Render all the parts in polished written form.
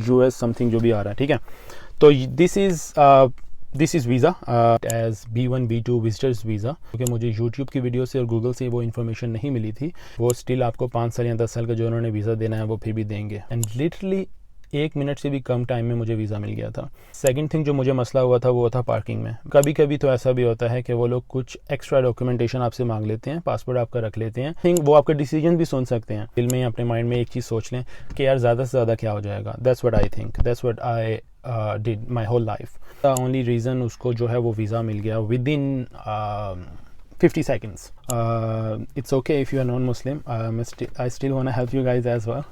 US something जो भी आ रहा है, ठीक है। तो this is visa as B1 B2 visitors visa, क्योंकि मुझे यूट्यूब की वीडियो से और गूगल से वो इन्फॉर्मेशन नहीं मिली थी। वो स्टिल आपको 5 साल या 10 साल का जो उन्होंने वीज़ा देना है वो फिर भी देंगे, एंड लिटरली 1 मिनट से भी कम टाइम में मुझे वीज़ा मिल गया था। सेकंड थिंग जो मुझे मसला हुआ था वो था पार्किंग में। कभी कभी तो ऐसा भी होता है कि वो लोग कुछ एक्स्ट्रा डॉक्यूमेंटेशन आपसे मांग लेते हैं, पासपोर्ट आपका रख लेते हैं। थिंक वो आपका डिसीजन भी सुन सकते हैं। दिल में अपने माइंड में एक चीज़ सोच लें कि यार ज़्यादा से ज़्यादा क्या हो जाएगा। That's what I think, that's what I did my whole life. The only reason उसको जो है वो वीज़ा मिल गया within 50 seconds. It's okay if you are non-Muslim. I still want to help you guys as well.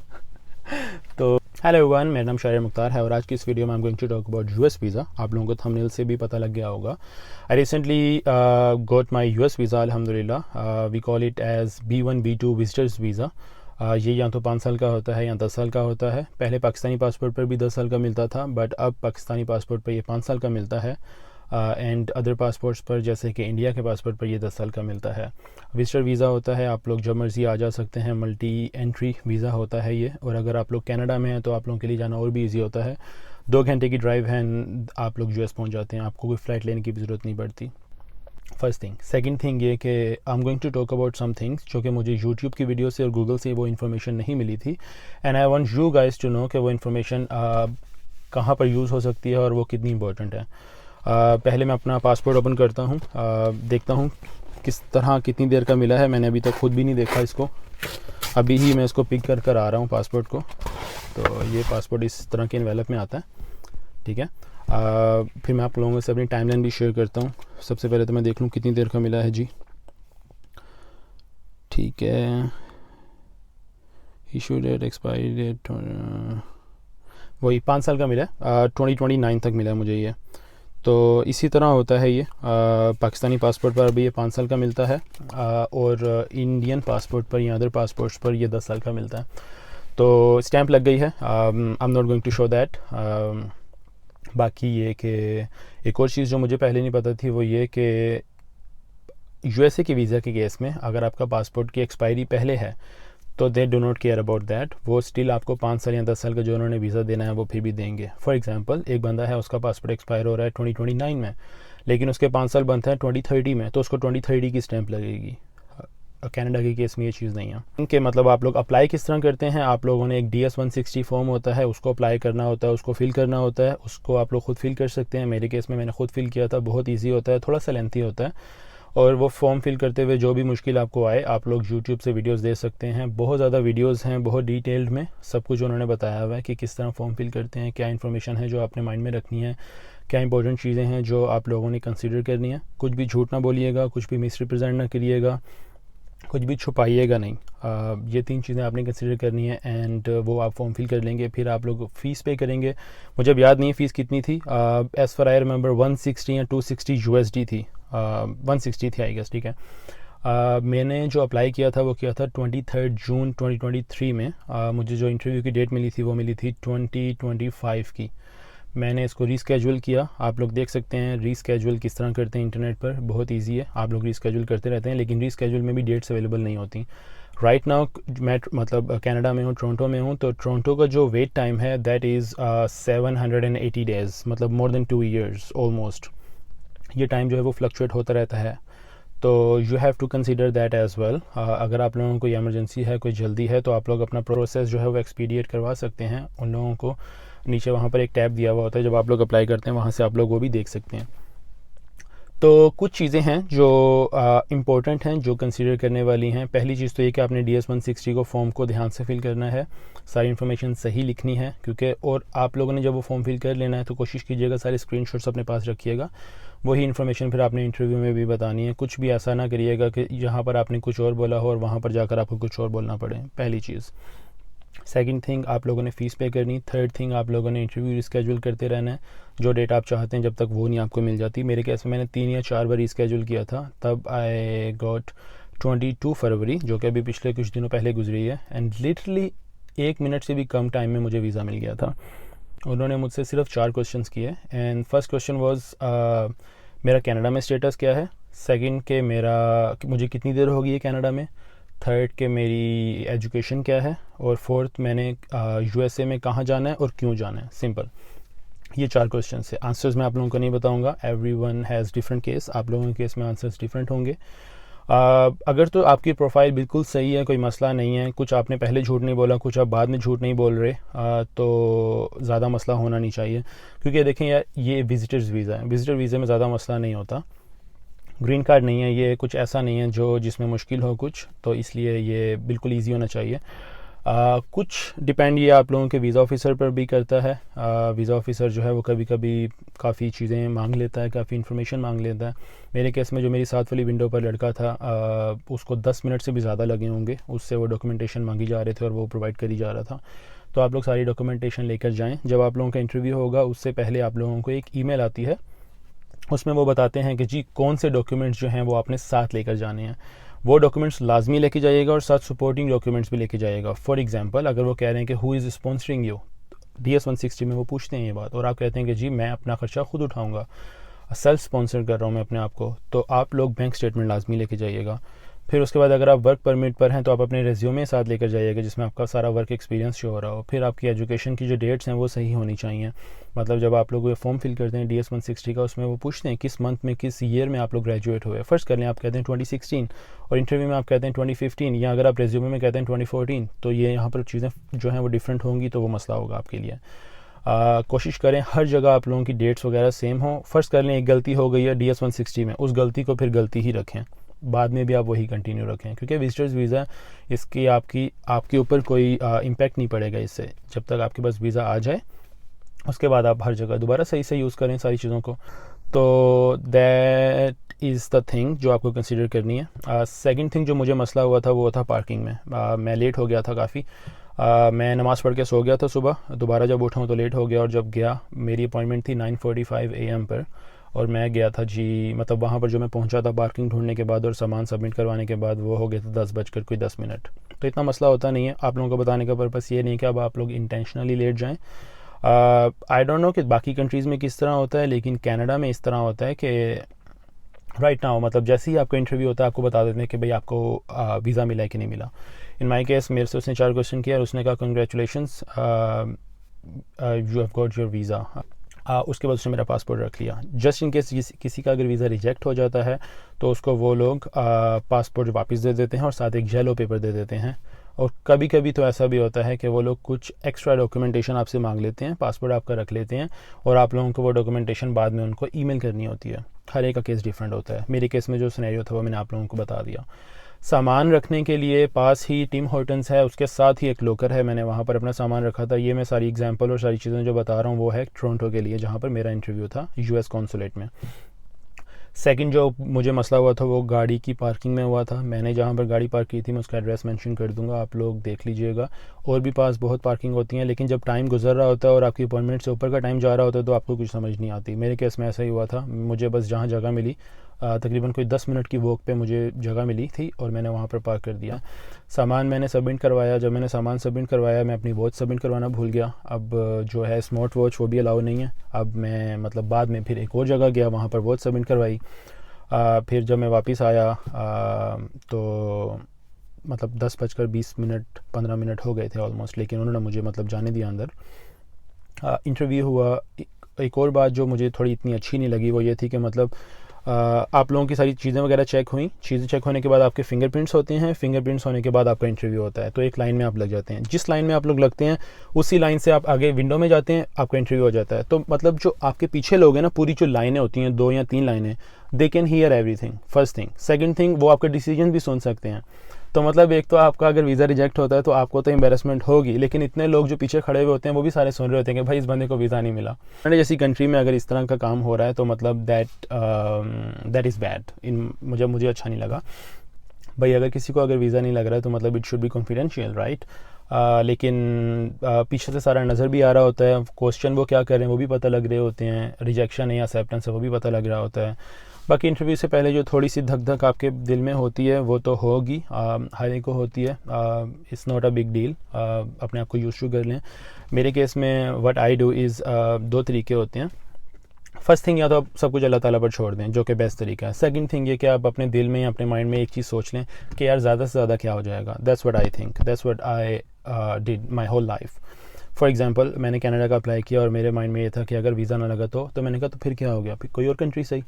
तो hello everyone, मेरा नाम शायर मुख्तार है और आज की इस वीडियो में I am going to talk about US visa. आप लोगों को थंबनेल से भी पता लग गया होगा। I recently got my US visa अल्हम्दुलिल्लाह। We call it as B1 B2 visitors visa. ये या तो 5 साल का होता है या 10 साल का होता है। पहले पाकिस्तानी पासपोर्ट पर भी 10 साल का मिलता था, बट अब पाकिस्तानी पासपोर्ट पर ये 5 साल का मिलता है। एंड अदर पासपोर्ट्स पर जैसे कि इंडिया के पासपोर्ट पर ये 10 साल का मिलता है। विजिटर वीज़ा होता है, आप लोग जब मर्ज़ी आ जा सकते हैं। मल्टी एंट्री वीज़ा होता है ये। और अगर आप लोग कनाडा में हैं तो आप लोगों के लिए जाना और भी ईजी होता है। 2 घंटे की ड्राइव है, आप लोग यूएस पहुंच जाते हैं। आपको कोई फ़्लाइट लेने की भी ज़रूरत नहीं पड़ती। First thing. सेकंड थिंग ये कि I am going to talk about some things जो कि मुझे यूट्यूब की वीडियो से और गूगल से वो इन्फॉर्मेशन नहीं मिली थी, and I want you guys to know कि वो इन्फॉर्मेशन कहाँ पर यूज़ हो सकती है और वो कितनी इंपॉर्टेंट है। पहले मैं अपना पासपोर्ट ओपन करता हूँ, देखता हूँ किस तरह कितनी देर का मिला है। मैंने अभी तक खुद भी नहीं देखा इसको, अभी ही मैं इसको पिक कर आ रहा हूँ पासपोर्ट को। तो ये पासपोर्ट इस तरह के एनवेलप में आता है, ठीक है। फिर मैं आप लोगों से अपनी टाइमलाइन भी शेयर करता हूँ। सबसे पहले तो मैं देख लूँ कितनी देर का मिला है जी, ठीक है। इशू डेट, एक्सपायरी डेट, वही 5 साल का मिला है। 2029 तक मिला है मुझे ये। तो इसी तरह होता है ये। पाकिस्तानी पासपोर्ट पर भी ये 5 साल का मिलता है, और इंडियन पासपोर्ट पर या अदर पासपोर्ट्स पर ये 10 साल का मिलता है। तो स्टैंप लग गई है। I am not going to show that. बाकी ये कि एक और चीज़ जो मुझे पहले नहीं पता थी वो ये कि यूएसए के वीज़ा के केस में अगर आपका पासपोर्ट की एक्सपायरी पहले है तो they do not care about that. वो स्टिल आपको 5 साल या 10 साल का जो उन्होंने वीज़ा देना है वो फिर भी देंगे। फॉर एग्जांपल, एक बंदा है, उसका पासपोर्ट एक्सपायर हो रहा है 2029 में, लेकिन उसके 5 साल बनते हैं 2030 में, तो उसको 2030 की स्टैंप लगेगी। कनाडा के केस में ये चीज़ नहीं है। इनके मतलब आप लोग अप्लाई किस तरह करते हैं, आप लोगों ने एक DS-160 फॉर्म होता है, उसको अप्लाई करना होता है, उसको फिल करना होता है। उसको आप लोग खुद फिल कर सकते हैं। मेरे केस में मैंने खुद फिल किया था। बहुत ईजी होता है, थोड़ा सा लेंथी होता है। और वो फॉर्म फिल करते हुए जो भी मुश्किल आपको आए, आप लोग यूट्यूब से वीडियोस देख सकते हैं। बहुत ज़्यादा वीडियोस हैं, बहुत डिटेल्ड में सब कुछ उन्होंने बताया हुआ है कि किस तरह फॉर्म फिल करते हैं, क्या इन्फॉर्मेशन है जो आपने माइंड में रखनी है, क्या इंपॉर्टेंट चीज़ें हैं जो आप लोगों ने कंसिडर करनी है। कुछ भी झूठ ना बोलिएगा, कुछ भी मिसरिप्रेजेंट ना करिएगा, कुछ भी छुपाइएगा नहीं। ये 3 चीज़ें आपने कंसिडर करनी है, एंड वो आप फॉर्म फिल कर लेंगे। फिर आप लोग फ़ीस पे करेंगे। मुझे अब याद नहीं है फ़ीस कितनी थी। एज़ फॉर आई रिमेंबर 160 या 260 USD थी। 160 थी आई गेस, ठीक है। मैंने जो अप्लाई किया था वो किया था 23 जून 2023 में। मुझे जो इंटरव्यू की डेट मिली थी वो मिली थी 2025 की। मैंने इसको रीस्केजुअल किया। आप लोग देख सकते हैं रीस्केजुअल किस तरह करते हैं इंटरनेट पर, बहुत इजी है। आप लोग रीस्केजुअल करते रहते हैं, लेकिन रीस्केजुअल में भी डेट्स अवेलेबल नहीं होती। राइट नाउ मैं मतलब कनाडा में हूँ, टोरंटो में हूँ। तो टोरंटो का जो वेट टाइम है दैट इज़ 780 डेज़, मतलब मोर देन 2 years ऑलमोस्ट। ये टाइम जो है वो फ्लक्चुएट होता रहता है। तो you have to consider that as well. अगर आप लोगों को कोई एमरजेंसी है, कोई जल्दी है, तो आप लोग अपना प्रोसेस जो है वो एक्सपीडिएट करवा सकते हैं। उन लोगों को नीचे वहाँ पर एक टैब दिया हुआ होता है, जब आप लोग अप्लाई करते हैं वहाँ से आप लोग वो भी देख सकते हैं। तो कुछ चीज़ें हैं जो इम्पोर्टेंट हैं, जो कंसीडर करने वाली हैं। पहली चीज़ तो ये कि आपने DS-160 को फॉर्म को ध्यान से फिल करना है, सारी इन्फॉर्मेशन सही लिखनी है, क्योंकि और आप लोगों ने जब वो फॉर्म फिल कर लेना है तो कोशिश कीजिएगा सारे स्क्रीनशॉट्स अपने पास रखिएगा। वही इन्फॉर्मेशन फिर आपने इंटरव्यू में भी बतानी है। कुछ भी ऐसा ना करिएगा कि यहाँ पर आपने कुछ और बोला हो और वहाँ पर जाकर आपको कुछ और बोलना पड़े, पहली चीज़। सेकंड थिंग, आप लोगों ने फ़ीस पे करनी। थर्ड थिंग, आप लोगों ने इंटरव्यू रिस्केजुअल करते रहना है। जो डेट आप चाहते हैं जब तक वो नहीं आपको मिल जाती। मेरे केस में मैंने 3 या 4 बार रिस्केजुअल किया था, तब आई गॉट 22 फरवरी, जो कि अभी पिछले कुछ दिनों पहले गुजरी है। एंड लिटरली 1 मिनट से भी कम टाइम में मुझे वीज़ा मिल गया था। उन्होंने मुझसे सिर्फ 4 क्वेश्चंस किए। एंड फर्स्ट क्वेश्चन वाज मेरा कनाडा में स्टेटस क्या है। सेकंड के मुझे कितनी देर हो गई है कनाडा में। थर्ड के मेरी एजुकेशन क्या है, और फोर्थ मैंने यूएसए में कहाँ जाना है और क्यों जाना है। सिंपल, ये 4 क्वेश्चन है। आंसर्स मैं आप लोगों को नहीं बताऊंगा, एवरीवन हैज़ डिफरेंट केस, आप लोगों के केस में आंसर्स डिफरेंट होंगे। अगर तो आपकी प्रोफाइल बिल्कुल सही है, कोई मसला नहीं है, कुछ आपने पहले झूठ नहीं बोला, कुछ आप बाद में झूठ नहीं बोल रहे, तो ज़्यादा मसला होना नहीं चाहिए। क्योंकि देखें यार, ये विजिटर्स वीज़ा है, विजिटर वीज़े में ज़्यादा मसला नहीं होता। ग्रीन कार्ड नहीं है, ये कुछ ऐसा नहीं है जो जिसमें मुश्किल हो कुछ, तो इसलिए ये बिल्कुल ईजी होना चाहिए। कुछ डिपेंड ये आप लोगों के वीज़ा ऑफिसर पर भी करता है। वीज़ा ऑफिसर जो है वो कभी कभी काफ़ी चीज़ें मांग लेता है, काफ़ी इन्फॉर्मेशन मांग लेता है। मेरे केस में जो मेरी साथ वाली विंडो पर लड़का था, उसको 10 मिनट से भी ज़्यादा लगे होंगे, उससे वो डॉक्यूमेंटेशन मांगी जा रहे थे और वो प्रोवाइड करी जा रहा था। तो आप लोग सारी डॉक्यूमेंटेशन लेकर जाएँ। जब आप लोगों का इंटरव्यू होगा उससे पहले आप लोगों को एक ईमेल आती है, उसमें वो बताते हैं कि जी कौन से डॉक्यूमेंट्स जो हैं वो आपने साथ लेकर जाने हैं। वो डॉक्यूमेंट्स लाजमी लेके जाइएगा और साथ सपोर्टिंग डॉक्यूमेंट्स भी लेके जाइएगा। फॉर एग्जांपल, अगर वो कह रहे हैं कि who is sponsoring you, DS-160 में वो पूछते हैं ये बात, और आप कहते हैं कि जी मैं अपना खर्चा खुद उठाऊंगा, सेल्फ स्पॉन्सर कर रहा हूँ मैं अपने आप को, तो आप लोग बैंक स्टेटमेंट लाजमी लेके जाइएगा। फिर उसके बाद अगर आप वर्क परमिट पर हैं तो आप अपने रेज्यूमे साथ लेकर जाइएगा जिसमें आपका सारा वर्क एक्सपीरियंस शो हो रहा हो। फिर आपकी एजुकेशन की जो डेट्स हैं वो सही होनी चाहिए। मतलब जब आप लोग ये फॉर्म फिल करते हैं DS-160 का, उसमें वो पूछते हैं किस मंथ में, किस ईयर में आप लोग ग्रेजुएट हुए। फर्स्ट कर लें, आप कहते हैं 2016 और इंटरव्यू में आप कहते हैं 2015, या अगर आप रेज्यूमे में कहते हैं 2014, तो ये यहाँ पर चीज़ें जो हैं वो डिफरेंट होंगी, तो वो मसला होगा आपके लिए। कोशिश करें हर जगह आप लोगों की डेट्स वगैरह सेम हो। फर्स्ट कर लें एक गलती हो गई है DS-160 में, उस गलती को फिर गलती ही रखें, बाद में भी आप वही कंटिन्यू रखें, क्योंकि विजिटर्स वीज़ा इसकी आपके ऊपर कोई इम्पैक्ट नहीं पड़ेगा इससे। जब तक आपके पास वीज़ा आ जाए उसके बाद आप हर जगह दोबारा सही से यूज़ करें सारी चीज़ों को। तो दैट इज़ द थिंग जो आपको कंसिडर करनी है। सेकंड थिंग जो मुझे मसला हुआ था वो था पार्किंग में। मैं लेट हो गया था काफ़ी। मैं नमाज़ पढ़ के सो गया था सुबह, दोबारा जब उठाऊँ तो लेट हो गया, और जब गया मेरी अपॉइंटमेंट थी 9:45 AM पर, और मैं गया था जी, मतलब वहाँ पर जो मैं पहुँचा था पार्किंग ढूंढने के बाद और सामान सबमिट करवाने के बाद, वो हो गया था 10:10 तो इतना मसला होता नहीं है। आप लोगों को बताने का पर्पस ये नहीं कि अब आप लोग इंटेंशनली लेट जाएँ। आई डोंट नो कि बाकी कंट्रीज़ में किस तरह होता है, लेकिन कनाडा में इस तरह होता है कि राइट नाउ, मतलब जैसे ही आपका इंटरव्यू होता है आपको बता देते हैं कि भाई आपको वीज़ा मिला है कि नहीं मिला। इन माई केस मेरे से उसने 4 क्वेश्चन किया और उसने कहा congratulations, you have got your visa. उसके बाद उसने मेरा पासपोर्ट रख लिया। जस्ट इन केस किसी का अगर वीज़ा रिजेक्ट हो जाता है तो उसको वो लोग पासपोर्ट वापस दे देते हैं और साथ एक येलो पेपर दे देते हैं। और कभी कभी तो ऐसा भी होता है कि वो लोग कुछ एक्स्ट्रा डॉक्यूमेंटेशन आपसे मांग लेते हैं, पासपोर्ट आपका रख लेते हैं और आप लोगों को वो डॉक्यूमेंटेशन बाद में उनको ईमेल करनी होती है। हर एक का केस डिफरेंट होता है। मेरे केस में जो सिनेरियो था वो मैंने आप लोगों को बता दिया। सामान रखने के लिए पास ही टिम हॉर्टन्स है, उसके साथ ही एक लोकर है, मैंने वहाँ पर अपना सामान रखा था। ये मैं सारी एग्जांपल और सारी चीज़ें जो बता रहा हूँ वो है टोरंटो के लिए, जहाँ पर मेरा इंटरव्यू था US कॉन्सुलेट में। सेकंड जो मुझे मसला हुआ था वो गाड़ी की पार्किंग में हुआ था। मैंने जहाँ पर गाड़ी पार्क की थी मैं उसका एड्रेस मेंशन कर दूंगा, आप लोग देख लीजिएगा। और भी पास बहुत पार्किंग होती हैं, लेकिन जब टाइम गुजर रहा होता है और आपकी अपॉइंटमेंट से ऊपर का टाइम जा रहा होता है तो आपको कुछ समझ नहीं आती। मेरे केस में ऐसा ही हुआ था। मुझे बस जहाँ जगह मिली, तकरीबन कोई 10 मिनट की वॉक पे मुझे जगह मिली थी और मैंने वहाँ पर पार्क कर दिया। सामान मैंने सबमिट करवाया। जब मैंने सामान सबमिट करवाया मैं अपनी वॉच सबमिट करवाना भूल गया। अब जो है स्मार्ट वॉच वो भी अलाउ नहीं है। अब मैं मतलब बाद में फिर एक और जगह गया, वहाँ पर वॉच सबमिट करवाई। फिर जब मैं वापस आया तो मतलब 10:20 15 मिनट हो गए थे ऑलमोस्ट, लेकिन उन्होंने मुझे मतलब जाने दिया अंदर। इंटरव्यू हुआ। एक और बात जो मुझे थोड़ी इतनी अच्छी नहीं लगी वो ये थी कि मतलब आप लोगों की सारी चीज़ें वगैरह चेक हुई। चीज़ें चेक होने के बाद आपके फिंगरप्रिंट्स होते हैं। फिंगरप्रिंट्स होने के बाद आपका इंटरव्यू होता है। तो एक लाइन में आप लग जाते हैं। जिस लाइन में आप लोग लगते हैं उसी लाइन से आप आगे विंडो में जाते हैं, आपका इंटरव्यू हो जाता है। तो मतलब जो आपके पीछे लोग हैं ना, पूरी जो लाइनें होती हैं 2 या 3 लाइनें, they can hear everything. First thing. Second thing, वो आपका डिसीजन भी सुन सकते हैं। तो मतलब एक तो आपका अगर वीज़ा रिजेक्ट होता है तो आपको तो एम्बेरसमेंट होगी, लेकिन इतने लोग जो पीछे खड़े हुए होते हैं वो भी सारे सुन रहे होते हैं कि भाई इस बंदे को वीज़ा नहीं मिला। कनाडा जैसी कंट्री में अगर इस तरह का काम हो रहा है तो मतलब दैट इज़ बैड। मुझे अच्छा नहीं लगा। भाई अगर किसी को अगर वीज़ा नहीं लग रहा है तो मतलब it should be confidential, right. लेकिन पीछे से सारा नज़र भी आ रहा होता है। क्वेश्चन वो क्या कर रहे हैं वो भी पता लग रहे होते हैं। रिजेक्शन है या एक्सेप्टेंस है वो भी पता लग रहा होता है। बाकी इंटरव्यू से पहले जो थोड़ी सी धक धक आपके दिल में होती है वो तो होगी, हर एक को होती है। It's not a big deal. अपने आप को यूज़ टू कर लें। मेरे केस में व्हाट आई डू इज़ 2 तरीके होते हैं। फर्स्ट थिंग या तो आप सब कुछ अल्लाह ताला पर छोड़ दें, जो कि बेस्ट तरीका है। सेकंड थिंग ये कि आप अपने दिल में या अपने माइंड में एक चीज़ सोच लें कि यार ज़्यादा से ज़्यादा क्या हो जाएगा। That's what I think, that's what I did my whole life. For example मैंने कनाडा का अप्लाई किया और मेरे माइंड में ये था कि अगर वीज़ा ना लगा तो मैंने कहा तो फिर क्या हो गया, फिर कोई और कंट्री सही,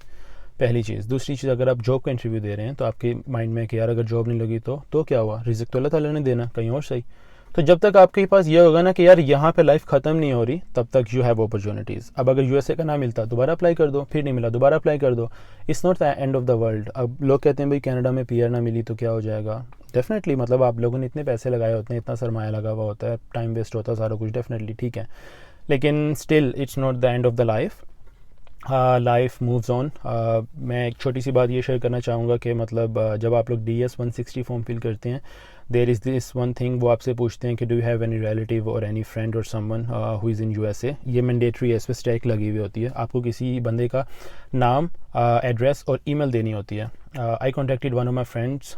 पहली चीज़। दूसरी चीज़, अगर आप जॉब का इंटरव्यू दे रहे हैं तो आपके माइंड में कि यार अगर जॉब नहीं लगी तो क्या हुआ, रिज़्क तो अल्लाह ताला ने देना, कहीं और सही। तो जब तक आपके पास ये होगा ना कि यार यहाँ पे लाइफ ख़त्म नहीं हो रही, तब तक यू हैव अपॉर्चुनिटीज़। अब अगर यूएसए का ना मिलता दोबारा अप्लाई कर दो, फिर नहीं मिला दोबारा अप्लाई कर दो, it's not the end of the world. अब लोग कहते हैं भाई कनाडा में पीआर ना मिली तो क्या हो जाएगा, डेफिनेटली मतलब आप लोगों ने इतने पैसे लगाए होते हैं, इतना सरमाया लगा हुआ होता है, टाइम वेस्ट होता है, सारा कुछ डेफिनेटली ठीक है, लेकिन still it's not the end of the life. Life moves on. मैं एक छोटी सी बात ये शेयर करना चाहूँगा कि मतलब जब आप लोग DS-160 फॉर्म फिल करते हैं, there is this one thing, वो आपसे पूछते हैं कि do you have any relative or any friend or someone who is in USA। ये मैंडेटरी है, इस पर स्ट्राइक लगी हुई होती है, आपको किसी बंदे का नाम, एड्रेस और ईमेल देनी होती है। I contacted one of my friends,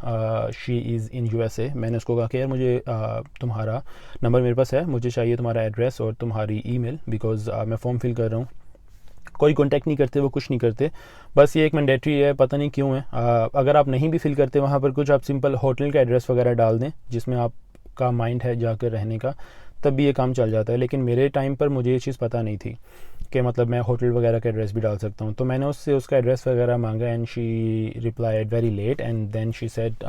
she is in USA। मैंने उसको कहा कि यार मुझे तुम्हारा नंबर मेरे पास है, मुझे चाहिए तुम्हारा एड्रेस और तुम्हारी ईमेल, बिकॉज मैं फॉर्म फिल कर रहा हूँ। कोई कांटेक्ट नहीं करते, वो कुछ नहीं करते, बस ये एक मैंडेटरी है, पता नहीं क्यों है। अगर आप नहीं भी फिल करते वहाँ पर कुछ, आप सिंपल होटल का एड्रेस वगैरह डाल दें जिसमें आपका माइंड है जाकर रहने का, तब भी ये काम चल जाता है। लेकिन मेरे टाइम पर मुझे ये चीज़ पता नहीं थी कि मतलब मैं होटल वगैरह का एड्रेस भी डाल सकता हूँ। तो मैंने उससे उसका एड्रेस वगैरह मांगा and she replied very late and then she said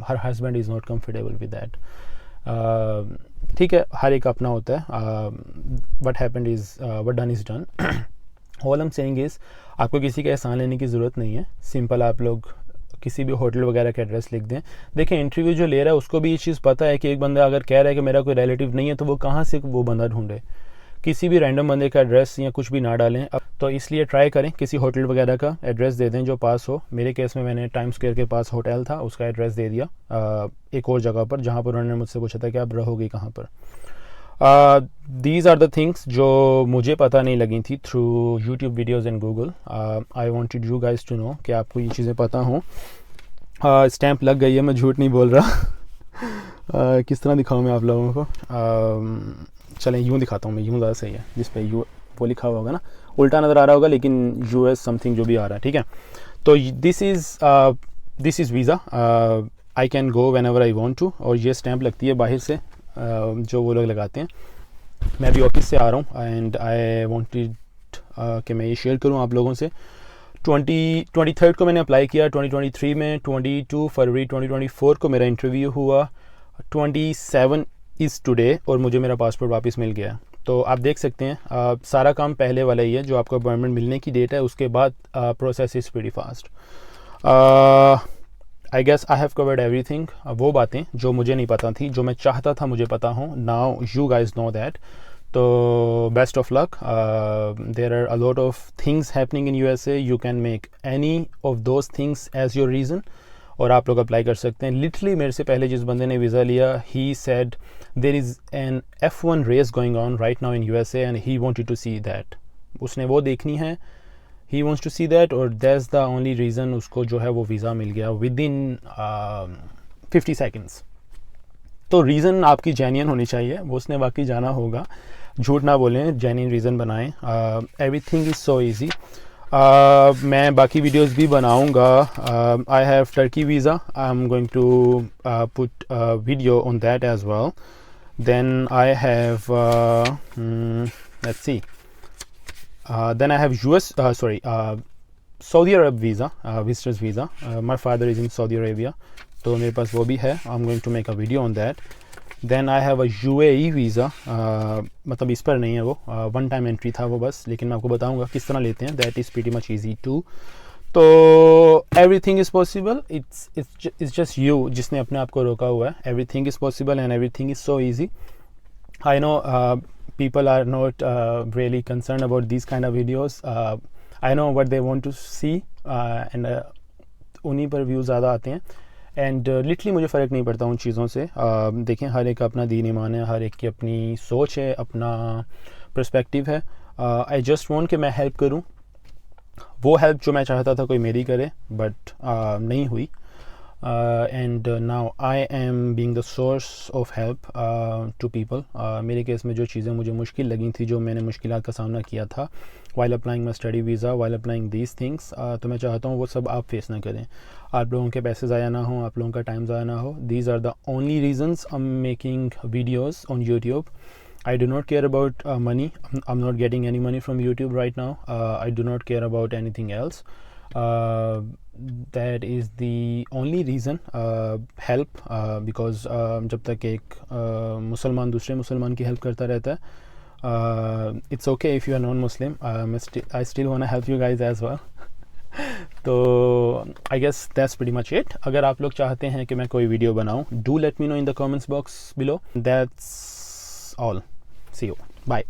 her husband is not comfortable with that. ठीक है, हर एक अपना होता है, what happened is what done is done. All I am saying is आपको किसी का एहसान लेने की ज़रूरत नहीं है, सिंपल आप लोग किसी भी होटल वगैरह का एड्रेस लिख दें। देखें इंटरव्यू जो ले रहा है उसको भी ये चीज़ पता है कि एक बंदा अगर कह रहा है कि मेरा कोई रिलेटिव नहीं है तो वो कहाँ से वो बंदा ढूंढे, किसी भी रैंडम बंदे का एड्रेस या कुछ भी ना डालें। अब तो इसलिए ट्राई करें किसी होटल वगैरह का एड्रेस दे दें जो पास हो। मेरे केस में मैंने टाइम स्क्वायर के पास होटल था, उसका एड्रेस दे दिया एक और जगह पर जहाँ पर उन्होंने मुझसे पूछा था कि आप रहोगे कहाँ पर। These are the things जो मुझे पता नहीं लगी थी through YouTube videos and Google. I wanted you guys to know कि आपको ये चीज़ें पता हों। स्टैंप लग गई है, मैं झूठ नहीं बोल रहा। किस तरह दिखाऊँ मैं आप लोगों को? चलें यूँ दिखाता हूँ मैं, यूँ ज़्यादा सही है, जिस पे यू वो लिखा हुआ होगा ना, उल्टा नज़र आ रहा होगा लेकिन US समथिंग जो भी आ रहा है, ठीक है। तो this is visa, I can go whenever I want to. और ये स्टैंप लगती है बाहर से, जो वो लोग लगाते हैं। मैं अभी ऑफिस से आ रहा हूँ एंड आई वांटेड कि मैं ये शेयर करूँ आप लोगों से। 23 को मैंने अप्लाई किया 2023 में, 22 फरवरी 2024 को मेरा इंटरव्यू हुआ, 27 इज़ टुडे और मुझे मेरा पासपोर्ट वापस मिल गया। तो आप देख सकते हैं सारा काम पहले वाला ही है, जो आपको अपॉइंटमेंट मिलने की डेट है उसके बाद process is pretty fast. I guess I have covered everything. वो बातें जो मुझे नहीं पता थी, जो मैं चाहता था मुझे पता हो, now you guys know that. तो best of luck. There are a lot of things happening in USA, you can make any of those things as your reason और आप लोग अप्लाई कर सकते हैं। लिटरली मेरे से पहले जिस बंदे ने वीज़ा लिया, he said there is an F1 race going on right now in USA and he wanted to see that. उसने वो देखनी है, he wants to see that, और दैट्स द ओनली रीज़न उसको जो है वो वीज़ा मिल गया विद इन 50 सेकेंड्स। तो रीज़न आपकी जेन्युइन होनी चाहिए, वो उसने बाकी जाना होगा, झूठ ना बोलें, जेन्युइन रीज़न बनाएं। Everything is so easy. मैं बाकी वीडियोस भी बनाऊंगा। I have Turkey visa, I am going to put video on that as well. Then I have let's see, then I have Saudi Arab visa, visitors visa. My father is in Saudi Arabia, तो मेरे पास वो भी है। I'm going to make a video on that. Then I have a UAE visa, मतलब इस पर नहीं है वो, वन टाइम एंट्री था वो बस, लेकिन मैं आपको बताऊंगा किस तरह लेते हैं। That is pretty much easy too. तो everything is possible. It's just you जिसने अपने आप को रोका हुआ है। Everything is possible and everything is so easy. I know people are not really concerned about these kind of videos. I know what they want to see and उन्हीं पर views ज़्यादा आते हैं एंड लिटरली मुझे फ़र्क नहीं पड़ता उन चीज़ों से। देखें हर एक का अपना दीन ईमान है, हर एक की अपनी सोच है, अपना पर्सपेक्टिव है। आई जस्ट वांट कि मैं हेल्प करूं, वो हेल्प जो मैं चाहता था कोई मेरी करे, बट नहीं हुई। And now I am being the source of help to people. मेरे केस में जो चीज़ें मुझे मुश्किल लगी थी, जो मैंने मुश्किलात का सामना किया था while applying my study visa, while applying these things, तो मैं चाहता हूँ वो सब आप फेस ना करें, आप लोगों के पैसे ज़ाया ना हो, आप लोगों का टाइम ज़ाया ना हो। These are the only reasons I am making videos on YouTube. I do not care about money. I'm not getting any money from YouTube right now. I do not care about anything else. That is the only reason. Help, because जब तक एक मुसलमान दूसरे मुसलमान की help करता रहता है, it's okay if you are non-Muslim. I still want to help you guys as well. तो I guess that's pretty much it. अगर आप लोग चाहते हैं कि मैं कोई वीडियो बनाऊं, do let me know in the comments box below. That's all. See you. Bye.